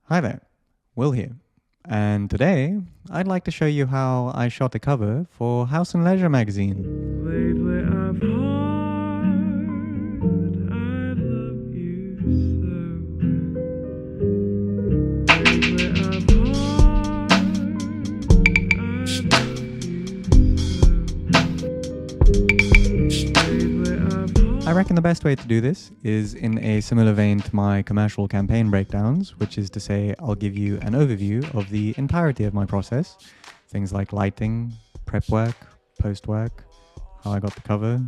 Hi there, Will here, and today I'd like to show you how I shot a cover for House and Leisure magazine. Lately I've heard I love you so. Lately I've heard I love you so. Lately I've heard. I reckon the best way to do this is in a similar vein to my commercial campaign breakdowns, which is to say I'll give you an overview of the entirety of my process, things like lighting, prep work, post work, how I got the cover,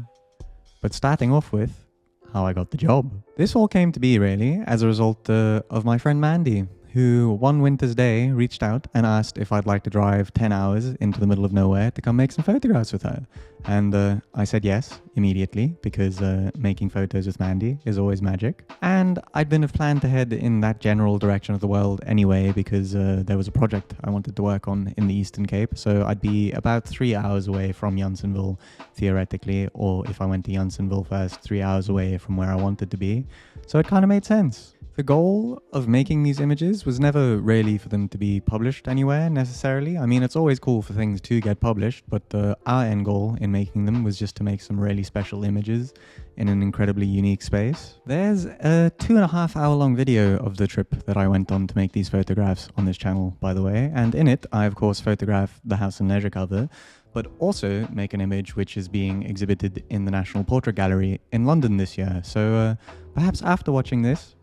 but starting off with how I got the job. This all came to be really as a result of my friend Mandy, who one winter's day reached out and asked if I'd like to drive 10 hours into the middle of nowhere to come make some photographs with her. And I said yes immediately because making photos with Mandy is always magic. And I'd been of plan to head in that general direction of the world anyway because there was a project I wanted to work on in the Eastern Cape. So I'd be about 3 hours away from Janssenville theoretically, or if I went to Janssenville first, 3 hours away from where I wanted to be. So it kind of made sense. The goal of making these images was never really for them to be published anywhere necessarily. I mean, it's always cool for things to get published, but our end goal in making them was just to make some really special images in an incredibly unique space. There's a 2.5 hour long video of the trip that I went on to make these photographs on this channel, by the way, and in it I of course photograph the House and Leisure cover, but also make an image which is being exhibited in the National Portrait Gallery in London this year. So perhaps after watching this,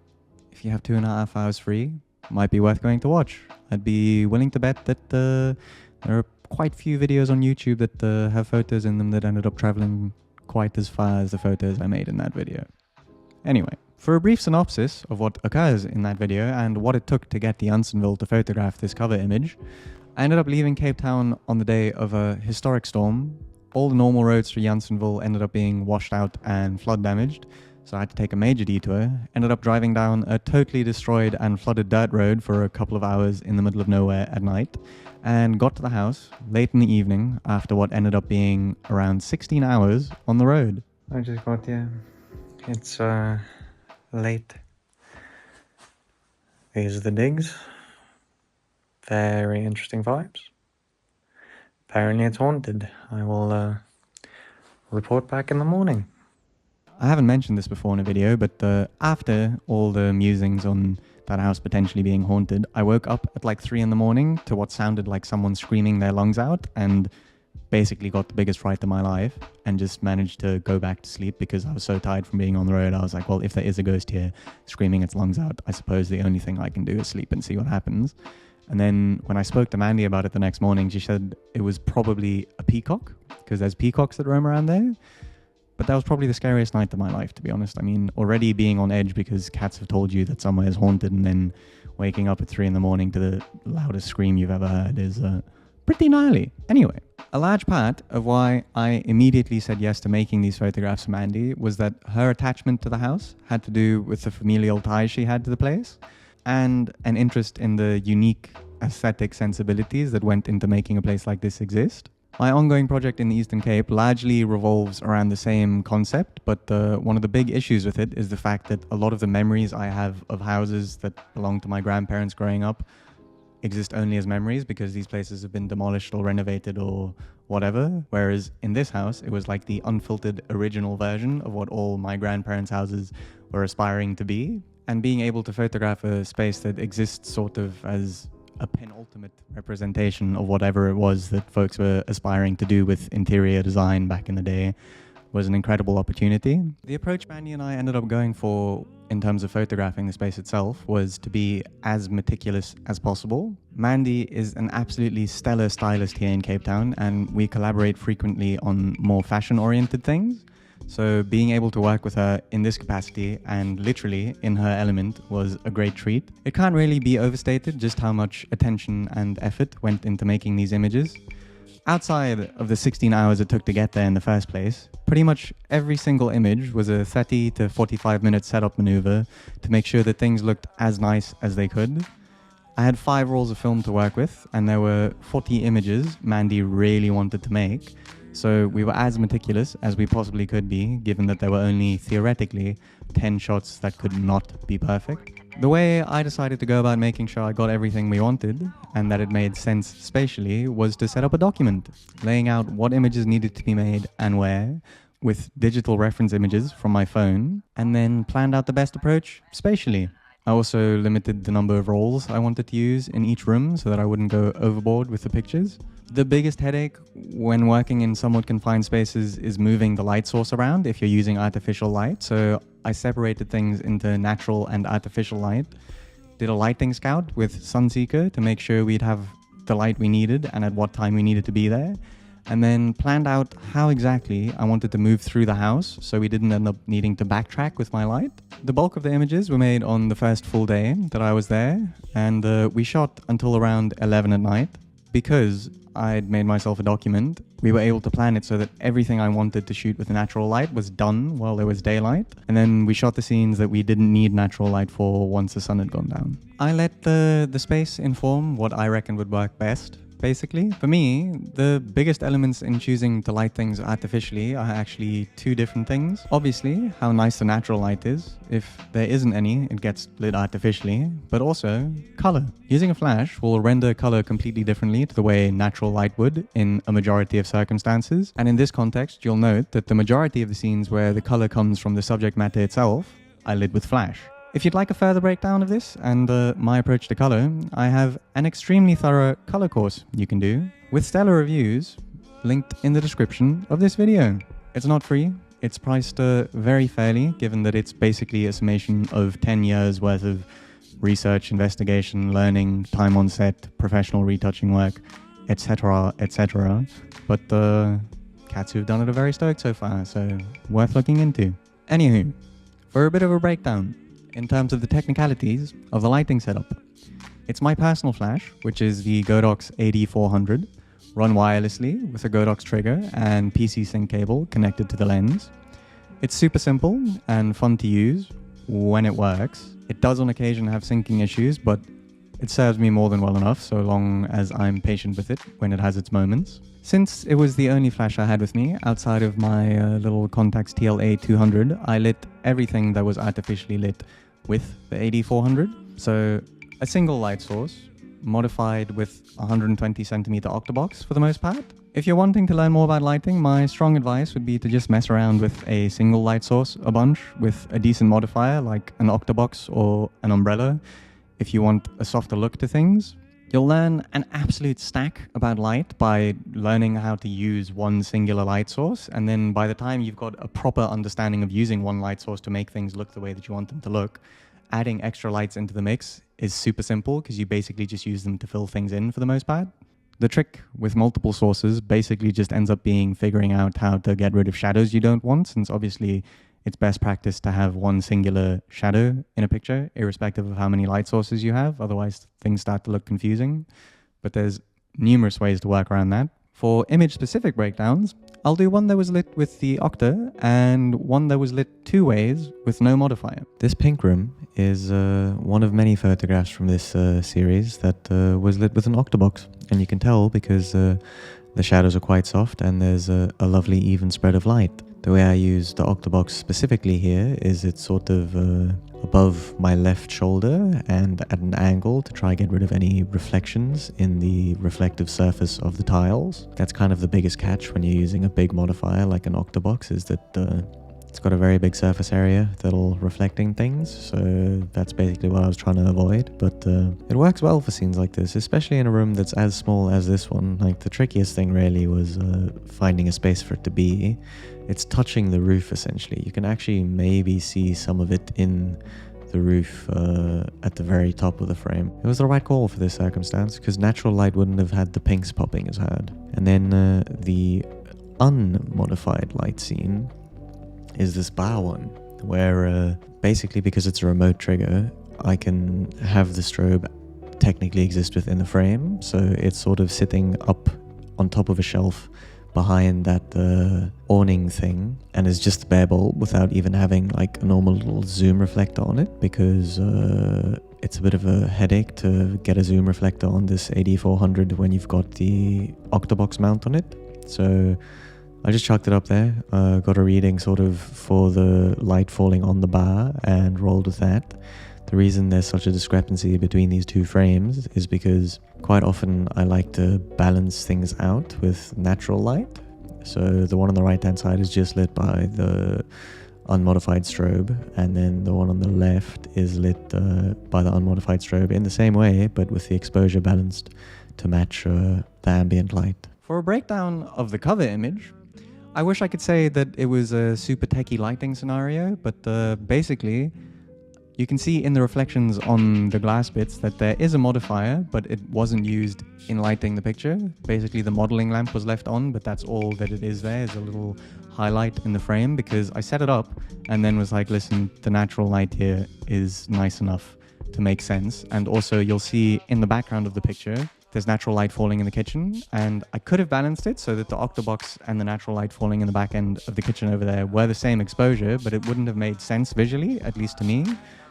if you have 2.5 hours free, might be worth going to watch. I'd be willing to bet that there are quite few videos on YouTube that have photos in them that ended up traveling quite as far as the photos I made in that video. Anyway, for a brief synopsis of what occurs in that video and what it took to get to Janssenville to photograph this cover image, I ended up leaving Cape Town on the day of a historic storm. All the normal roads through Janssenville ended up being washed out and flood damaged, so I had to take a major detour, ended up driving down a totally destroyed and flooded dirt road for a couple of hours in the middle of nowhere at night, and got to the house late in the evening after what ended up being around 16 hours on the road. I just got here. It's late. These are the digs. Very interesting vibes. Apparently it's haunted. I will report back in the morning. I haven't mentioned this before in a video, but after all the musings on that house potentially being haunted, I woke up at like 3 in the morning to what sounded like someone screaming their lungs out, and basically got the biggest fright of my life and just managed to go back to sleep because I was so tired from being on the road. I was like, well, if there is a ghost here screaming its lungs out, I suppose the only thing I can do is sleep and see what happens. And then when I spoke to Mandy about it the next morning, she said it was probably a peacock, because there's peacocks that roam around there. But that was probably the scariest night of my life, to be honest. I mean, already being on edge because cats have told you that somewhere is haunted, and then waking up at 3 in the morning to the loudest scream you've ever heard is pretty gnarly. Anyway, a large part of why I immediately said yes to making these photographs for Mandy was that her attachment to the house had to do with the familial ties she had to the place, and an interest in the unique aesthetic sensibilities that went into making a place like this exist. My ongoing project in the Eastern Cape largely revolves around the same concept, but one of the big issues with it is the fact that a lot of the memories I have of houses that belong to my grandparents growing up exist only as memories because these places have been demolished or renovated or whatever, whereas in this house it was like the unfiltered original version of what all my grandparents' houses were aspiring to be. And being able to photograph a space that exists sort of as a penultimate representation of whatever it was that folks were aspiring to do with interior design back in the day was an incredible opportunity. The approach Mandy and I ended up going for in terms of photographing the space itself was to be as meticulous as possible. Mandy is an absolutely stellar stylist here in Cape Town, and we collaborate frequently on more fashion-oriented things. So being able to work with her in this capacity and literally in her element was a great treat. It can't really be overstated just how much attention and effort went into making these images. Outside of the 16 hours it took to get there in the first place, pretty much every single image was a 30 to 45 minute setup maneuver to make sure that things looked as nice as they could. I had 5 rolls of film to work with, and there were 40 images Mandy really wanted to make. So we were as meticulous as we possibly could be, given that there were only theoretically 10 shots that could not be perfect. The way I decided to go about making sure I got everything we wanted and that it made sense spatially was to set up a document, laying out what images needed to be made and where, with digital reference images from my phone, and then planned out the best approach spatially. I also limited the number of rolls I wanted to use in each room so that I wouldn't go overboard with the pictures. The biggest headache when working in somewhat confined spaces is moving the light source around if you're using artificial light, so I separated things into natural and artificial light, did a lighting scout with Sunseeker to make sure we'd have the light we needed and at what time we needed to be there, and then planned out how exactly I wanted to move through the house so we didn't end up needing to backtrack with my light. The bulk of the images were made on the first full day that I was there, and we shot until around 11 at night. Because I'd made myself a document, we were able to plan it so that everything I wanted to shoot with natural light was done while there was daylight, and then we shot the scenes that we didn't need natural light for once the sun had gone down. I let the space inform what I reckon would work best. Basically, for me, the biggest elements in choosing to light things artificially are actually two different things. Obviously, how nice the natural light is. If there isn't any, it gets lit artificially. But also, color. Using a flash will render color completely differently to the way natural light would in a majority of circumstances. And in this context, you'll note that the majority of the scenes where the color comes from the subject matter itself, I lit with flash. If you'd like a further breakdown of this and my approach to color, I have an extremely thorough color course you can do with stellar reviews linked in the description of this video. It's not free, it's priced very fairly given that it's basically a summation of 10 years worth of research, investigation, learning, time on set, professional retouching work, etc, etc. But the cats who've done it are very stoked so far, so worth looking into. Anywho, for a bit of a breakdown, in terms of the technicalities of the lighting setup. It's my personal flash, which is the Godox AD400, run wirelessly with a Godox trigger and PC sync cable connected to the lens. It's super simple and fun to use when it works. It does on occasion have syncing issues, but it serves me more than well enough so long as I'm patient with it when it has its moments. Since it was the only flash I had with me outside of my little Contax TLA200, I lit everything that was artificially lit with the AD400. So a single light source modified with 120 centimeter octobox for the most part. If you're wanting to learn more about lighting, my strong advice would be to just mess around with a single light source a bunch with a decent modifier like an octobox or an umbrella if you want a softer look to things. You'll learn an absolute stack about light by learning how to use one singular light source, and then by the time you've got a proper understanding of using one light source to make things look the way that you want them to look, adding extra lights into the mix is super simple because you basically just use them to fill things in for the most part. The trick with multiple sources basically just ends up being figuring out how to get rid of shadows you don't want, since obviously it's best practice to have one singular shadow in a picture, irrespective of how many light sources you have, otherwise things start to look confusing. But there's numerous ways to work around that. For image-specific breakdowns, I'll do one that was lit with the Octa and one that was lit two ways with no modifier. This pink room is one of many photographs from this series that was lit with an octobox. And you can tell because the shadows are quite soft and there's a lovely even spread of light. The way I use the octobox specifically here is it's sort of above my left shoulder and at an angle to try get rid of any reflections in the reflective surface of the tiles. That's kind of the biggest catch when you're using a big modifier like an octobox, is that it's got a very big surface area that'll reflecting things, so that's basically what I was trying to avoid. But it works well for scenes like this, especially in a room that's as small as this one. Like, the trickiest thing really was finding a space for it to be. It's touching the roof essentially. You can actually maybe see some of it in the roof at the very top of the frame. It was the right call for this circumstance because natural light wouldn't have had the pinks popping as hard. And then the unmodified light scene is this bar one, where basically because it's a remote trigger, I can have the strobe technically exist within the frame. So it's sort of sitting up on top of a shelf behind that awning thing, and is just a bare bulb without even having like a normal little zoom reflector on it, because it's a bit of a headache to get a zoom reflector on this AD400 when you've got the octobox mount on it. So I just chucked it up there, got a reading sort of for the light falling on the bar and rolled with that. The reason there's such a discrepancy between these two frames is because quite often I like to balance things out with natural light. So the one on the right hand side is just lit by the unmodified strobe, and then the one on the left is lit by the unmodified strobe in the same way, but with the exposure balanced to match the ambient light. For a breakdown of the cover image, I wish I could say that it was a super techie lighting scenario, but basically you can see in the reflections on the glass bits that there is a modifier, but it wasn't used in lighting the picture. Basically the modeling lamp was left on, but that's all that it is. There is a little highlight in the frame because I set it up and then was like, listen, the natural light here is nice enough to make sense. And also you'll see in the background of the picture, there's natural light falling in the kitchen, and I could have balanced it so that the octobox and the natural light falling in the back end of the kitchen over there were the same exposure, but it wouldn't have made sense visually, at least to me.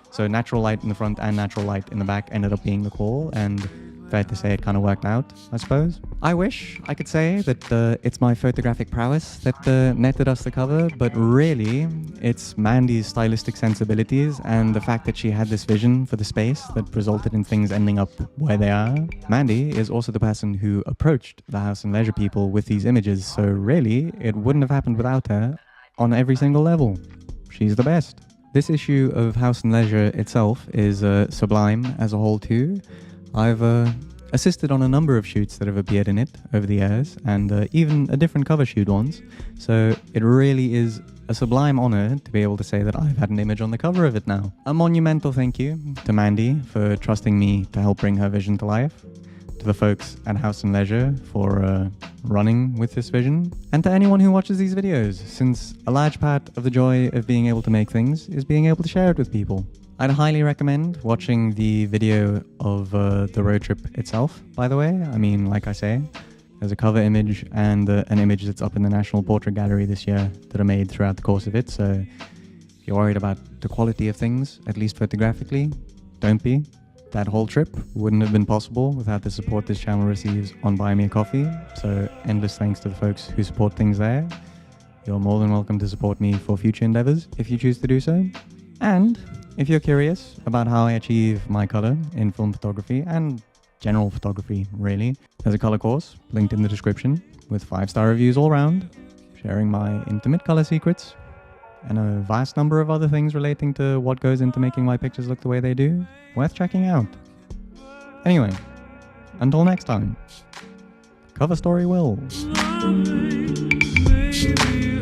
So natural light in the front and natural light in the back ended up being the call, and fair to say it kind of worked out, I suppose. I wish I could say that it's my photographic prowess that netted us the cover, but really it's Mandy's stylistic sensibilities and the fact that she had this vision for the space that resulted in things ending up where they are. Mandy is also the person who approached the House and Leisure people with these images, so really it wouldn't have happened without her on every single level. She's the best. This issue of House and Leisure itself is sublime as a whole too. I've assisted on a number of shoots that have appeared in it over the years, and even a different cover shoot once, so it really is a sublime honor to be able to say that I've had an image on the cover of it now. A monumental thank you to Mandy for trusting me to help bring her vision to life, to the folks at House and Leisure for running with this vision, and to anyone who watches these videos, since a large part of the joy of being able to make things is being able to share it with people. I'd highly recommend watching the video of the road trip itself, by the way. I mean, like I say, there's a cover image and an image that's up in the National Portrait Gallery this year that are made throughout the course of it, so if you're worried about the quality of things, at least photographically, don't be. That whole trip wouldn't have been possible without the support this channel receives on Buy Me a Coffee, so endless thanks to the folks who support things there. You're more than welcome to support me for future endeavors if you choose to do so. And if you're curious about how I achieve my color in film photography and general photography, really, there's a color course linked in the description with 5-star reviews all around, sharing my intimate color secrets and a vast number of other things relating to what goes into making my pictures look the way they do. Worth checking out. Anyway, until next time, cover story will. Baby,